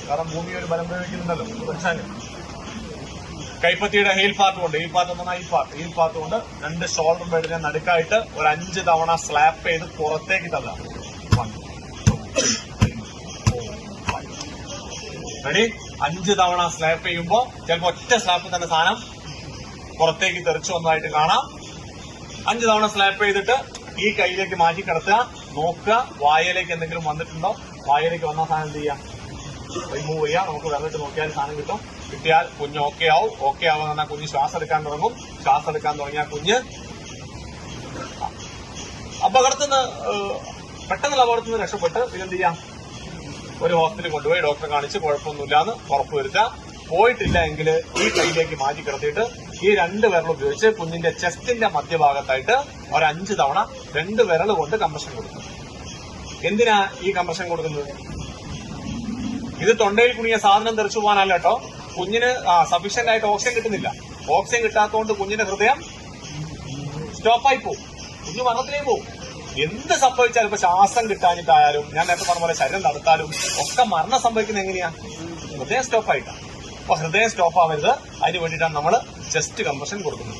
കാരണം ഭൂമി ഒരു ബലം പ്രയോഗിക്കുന്നുണ്ടല്ലോ മനസ്സിലായി. കൈപ്പത്തിയുടെ ഹീൽ പാർട്ട് കൊണ്ട്, ഈ പാർട്ട് എന്ന് പറഞ്ഞാൽ ഈ പാർട്ട് കൊണ്ട് 2 ഷോൾഡർ ബെഡിനെ നടുക്കായിട്ട് ഒരു 5 തവണ സ്ലാപ്പ് ചെയ്ത് പുറത്തേക്ക് തള്ളുക. 1 2 3 4 5. റെഡി? 5 തവണ സ്ലാപ്പ് ചെയ്യുമ്പോ ചിലപ്പോ ഒറ്റ സ്ലാപ്പ് തന്നെ സാധനം പുറത്തേക്ക് തെറിച്ചു വന്നതായിട്ട് കാണാം. 5 തവണ സ്ലാപ്പ് ചെയ്തിട്ട് ഈ കൈയിലേക്ക് മാറ്റി കിടത്തുക. നോക്കുക വായയിലേക്ക് എന്തെങ്കിലും വന്നിട്ടുണ്ടോ. വായയിലേക്ക് വന്ന സാധനം എന്ത് ചെയ്യാം, റിമൂവ് ചെയ്യാം. നമുക്ക് വെള്ളമിട്ട് നോക്കിയാൽ സാധനം കിട്ടും. കിട്ടിയാൽ കുഞ്ഞ് ഓക്കെ ആവും. ഓക്കെ ആവുന്ന പറഞ്ഞാൽ കുഞ്ഞ് ശ്വാസം എടുക്കാൻ തുടങ്ങും. ശ്വാസം എടുക്കാൻ തുടങ്ങിയാൽ കുഞ്ഞ് പെട്ടെന്നുള്ള അപകടത്തിൽ നിന്ന് രക്ഷപ്പെട്ട് ഇതെന്ത് ചെയ്യാം, ഒരു ഹോസ്പിറ്റലിൽ കൊണ്ടുപോയി ഡോക്ടറെ കാണിച്ച് കുഴപ്പമൊന്നുമില്ലാന്ന് ഉറപ്പുവരുത്താം. പോയിട്ടില്ല എങ്കിൽ ഈ കൈയിലേക്ക് മാറ്റി കിടത്തിയിട്ട് ഈ 2 വിരൽ ഉപയോഗിച്ച് കുഞ്ഞിന്റെ ചെസ്റ്റിന്റെ മധ്യഭാഗത്തായിട്ട് ഒരു 5 തവണ 2 വിരൽ കൊണ്ട് കംപ്രഷൻ കൊടുക്കും. എന്തിനാ ഈ കംപ്രഷൻ കൊടുക്കുന്നത്? ഇത് തൊണ്ടയിൽ കുടുങ്ങിയ സാധനം തെറിച്ചു പോകാനല്ല കേട്ടോ. കുഞ്ഞിന് സഫീഷ്യന്റ് ആയിട്ട് ഓക്സിജൻ കിട്ടുന്നില്ല. ഓക്സിജൻ കിട്ടാത്തതുകൊണ്ട് കുഞ്ഞിന്റെ ഹൃദയം സ്റ്റോപ്പായി പോകും. കുഞ്ഞു മരണത്തിലേക്ക് പോകും. എന്ത് സംഭവിച്ചാലും ഇപ്പൊ ശ്വാസം കിട്ടാനിട്ടായാലും, ഞാൻ നേരത്തെ പറഞ്ഞ പോലെ ശരീരം നടത്താലും ഒക്കെ മരണം സംഭവിക്കുന്നത് എങ്ങനെയാ? ഹൃദയം സ്റ്റോപ്പായിട്ടാണ്. അപ്പൊ ഹൃദയം സ്റ്റോപ്പ് ആവരുത്, അതിന് വേണ്ടിയിട്ടാണ് നമ്മൾ ചെസ്റ്റ് കംപ്രഷൻ കൊടുക്കുന്നത്.